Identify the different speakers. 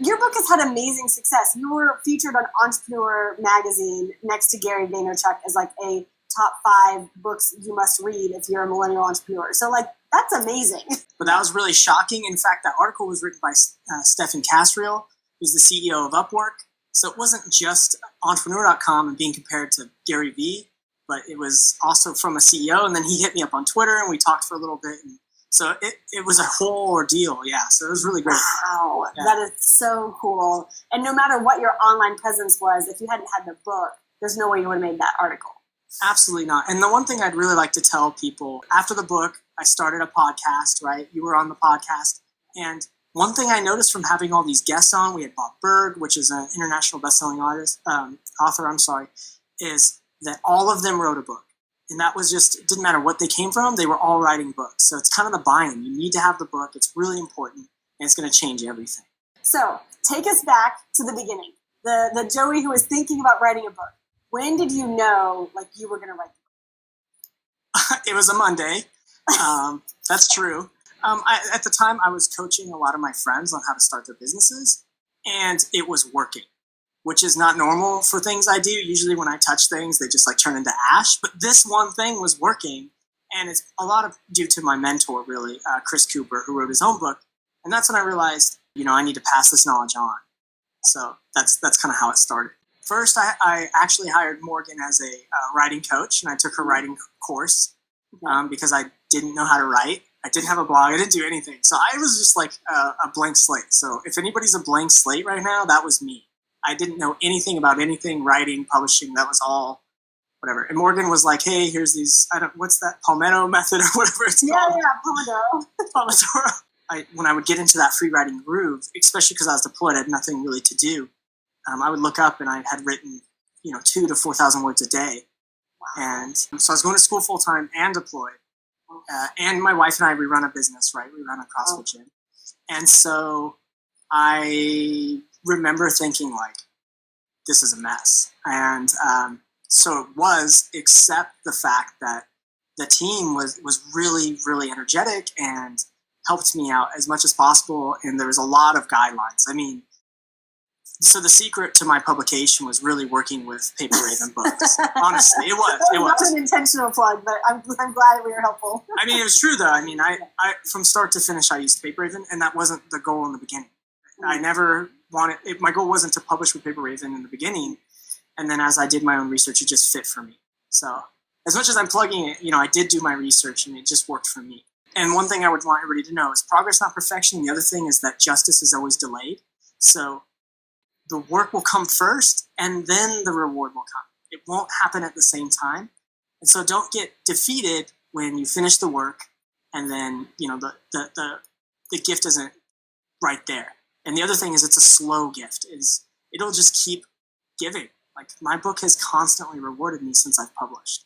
Speaker 1: Your book has had amazing success. You were featured on Entrepreneur magazine next to Gary Vaynerchuck as like a top 5 books you must read if you're a millennial entrepreneur. So like, that's amazing.
Speaker 2: But that was really shocking. In fact, that article was written by Stefan Casriel, who's the CEO of Upwork. So it wasn't just entrepreneur.com and being compared to Gary V, but it was also from a CEO. And then he hit me up on Twitter and we talked for a little bit. And so it was a whole ordeal. Yeah. So it was really great.
Speaker 1: Wow.
Speaker 2: Yeah.
Speaker 1: That is so cool. And no matter what your online presence was, if you hadn't had the book, there's no way you would have made that article.
Speaker 2: Absolutely not. And the one thing I'd really like to tell people, after the book, I started a podcast, right? You were on the podcast. And one thing I noticed from having all these guests on, we had Bob Berg, which is an international best-selling author, is that all of them wrote a book. And that was just, it didn't matter what they came from, they were all writing books. So it's kind of the buy-in. You need to have the book. It's really important, and it's going to change everything.
Speaker 1: So take us back to the beginning. The Joey who was thinking about writing a book. When did you know like you were going to write the book?
Speaker 2: It was a Monday. That's true. At the time, I was coaching a lot of my friends on how to start their businesses, and it was working, which is not normal for things I do. Usually when I touch things, they just like turn into ash. But this one thing was working, and it's a lot of due to my mentor, really, Chris Cooper, who wrote his own book. And that's when I realized, I need to pass this knowledge on. So that's kind of how it started. First, I actually hired Morgan as a writing coach, and I took her writing course because I didn't know how to write. I didn't have a blog. I didn't do anything. So I was just like a blank slate. So if anybody's a blank slate right now, that was me. I didn't know anything about anything, writing, publishing. That was all whatever. And Morgan was like, hey, here's these, what's that, Palmetto method or whatever it's called?
Speaker 1: Yeah,
Speaker 2: Pomodoro. When I would get into that free writing groove, especially because I was deployed, I had nothing really to do. I would look up and I had written, 2,000 to 4,000 words a day.
Speaker 1: Wow.
Speaker 2: And so I was going to school full time and deployed. And my wife and I, we run a business, right? We run a CrossFit gym. And so I remember thinking like, this is a mess. And so it was, except the fact that the team was really, really energetic and helped me out as much as possible. And there was a lot of guidelines. So the secret to my publication was really working with Paper Raven Books. Honestly, it was.
Speaker 1: It was not an intentional plug, but I'm glad we were helpful.
Speaker 2: It was true though. I from start to finish, I used Paper Raven, and that wasn't the goal in the beginning. I never wanted. My goal wasn't to publish with Paper Raven in the beginning, and then as I did my own research, it just fit for me. So as much as I'm plugging it, I did do my research, and it just worked for me. And one thing I would want everybody to know is progress, not perfection. The other thing is that justice is always delayed. So the work will come first, and then the reward will come. It won't happen at the same time. And so don't get defeated when you finish the work, and then, the gift isn't right there. And the other thing is it's a slow gift. It'll just keep giving. Like my book has constantly rewarded me since I've published.